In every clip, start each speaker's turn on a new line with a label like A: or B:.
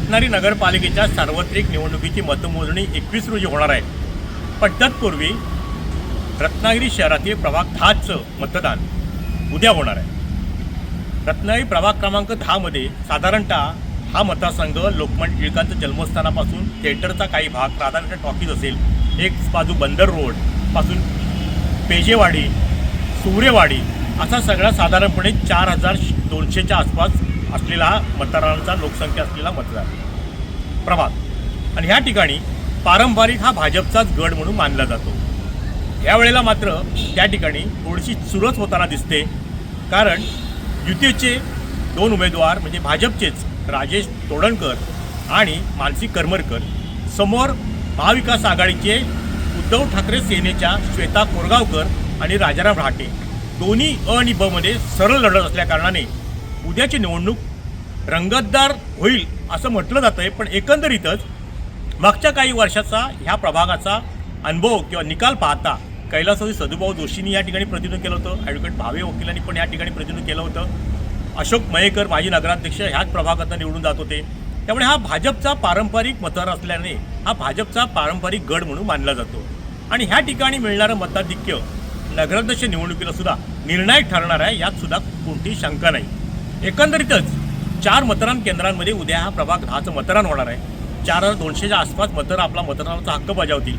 A: रत्नागिरी नगरपालिकेच्या सार्वत्रिक निवडणुकीची मतमोजणी 21 रोजी होणार आहे. पण तत्पूर्वी रत्नागिरी शहरातील प्रभाग 10चं मतदान उद्या होणार आहे. रत्नागिरी प्रभाग क्रमांक 10मध्ये साधारणतः हा मतदारसंघ लोकमान्य टिळकांचं जन्मस्थानापासून थिएटरचा काही भाग, राधाकृष्ण टॉकीज असेल, एक बाजू बंदर रोड पासून पेजेवाडी, सूर्यवाडी असा सगळा साधारणपणे 4200च्या आसपास असलेला हा मतदारांचा लोकसंख्या असलेला मतदार प्रभाग. आणि ह्या ठिकाणी पारंपरिक हा भाजपचाच गड म्हणून मानला जातो. यावेळेला मात्र त्या ठिकाणी थोडीशी चुरस होताना दिसते, कारण युतीचे दोन उमेदवार म्हणजे भाजपचेच राजेश तोडणकर आणि मानसी करमरकर समोर महाविकास आघाडीचे उद्धव ठाकरे सेनेच्या श्वेता कोरगावकर आणि राजाराम रहाटे दोन्ही अ आणि ब मध्ये सरळ लढत असल्याकारणाने उद्याची निवडणूक रंगतदार होईल असं म्हटलं जातं आहे. पण एकंदरीतच मागच्या काही वर्षाचा ह्या प्रभागाचा अनुभव किंवा निकाल पाहता कैलासवासी सदुभाऊ जोशींनी या ठिकाणी प्रतिनिधित्व केलं होतं, ॲडव्होकेट भावे वकिलांनी पण या ठिकाणी प्रतिनिधित्व केलं होतं, अशोक मयेकर माजी नगराध्यक्ष ह्याच प्रभागातून निवडून जात होते. त्यामुळे हा भाजपचा पारंपरिक मतदार असल्याने हा भाजपचा पारंपरिक गड म्हणून मानला जातो. आणि ह्या ठिकाणी मिळणारं मताधिक्य नगराध्यक्ष निवडणुकीला सुद्धा निर्णायक ठरणार आहे, यात सुद्धा कोणतीही शंका नाही. एकंदरीतच 4 मतदान केंद्रांमध्ये उद्या हा प्रभाग 10चं मतदान होणार आहे. 4200च्या आसपास मतदार आपला मतदानाचा हक्क बजावतील.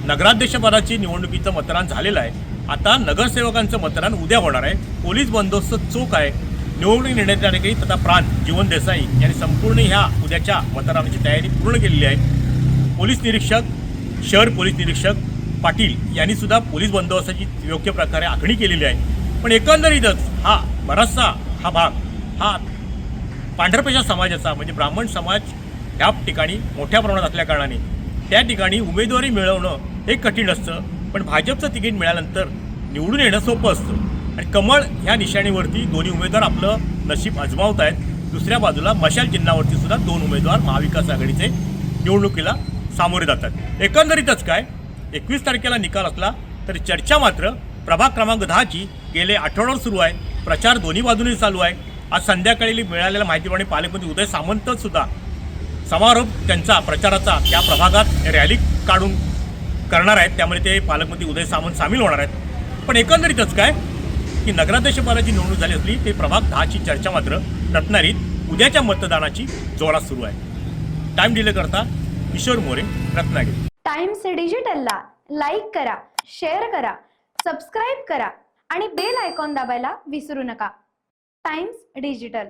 A: नगराध्यक्षपदाची निवडणुकीचं मतदान झालेलं आहे. आता नगरसेवकांचं मतदान उद्या होणार आहे. पोलीस बंदोबस्त चोख आहे. निवडणूक निर्णय अधिकारी तथा प्रांत जीवन देसाई यांनी संपूर्ण ह्या उद्याच्या मतदानाची तयारी पूर्ण केलेली आहे. पोलीस निरीक्षक, शहर पोलीस निरीक्षक पाटील यांनी सुद्धा पोलीस बंदोबस्ताची योग्य प्रकारे आखणी केलेली आहे. पण एकंदरीतच हा बराचसा हा भाग हा पांढरपेशा समाजाचा म्हणजे ब्राह्मण समाज ह्या ठिकाणी मोठ्या प्रमाणात असल्याकारणाने त्या ठिकाणी उमेदवारी मिळवणं हे कठीण असतं. पण भाजपचं तिकीट मिळाल्यानंतर निवडून येणं सोपं असतं. आणि कमळ ह्या निशाणीवरती दोन्ही उमेदवार आपलं नशीब आजमावत आहेत. दुसऱ्या बाजूला मशाल चिन्हावरती सुद्धा 2 उमेदवार महाविकास आघाडीचे निवडणुकीला सामोरे जातात. एकंदरीतच काय 21 तारखेला निकाल असला तरी चर्चा मात्र प्रभाग क्रमांक 10ची गेले आठवड्यावर सुरू आहे. प्रचार दोन्ही बाजूंनी चालू आहे. आज संध्याकाळी मिळालेल्या माहितीप्रमाणे पालकमंत्री उदय सामंत सुद्धा समारोप त्यांचा प्रचाराचा त्या प्रभागात रॅली काढून करणार आहेत. त्यामुळे ते पालकमंत्री उदय सामंत सामील होणार आहेत. पण एकंदरीतच काय की नगराध्यक्षपदाची निवडणूक झाली असली ते प्रभाग 10ची चर्चा मात्र रत्नागिरीत उद्याच्या मतदानाची जोरात सुरू आहे. टाइम डिले करता किशोर मोरे, रत्नागिरी.
B: टाइम्स डिजिटलला लाईक करा, शेअर करा, सबस्क्राईब करा आणि बेल आयकॉन दाबायला विसरू नका. Times digital.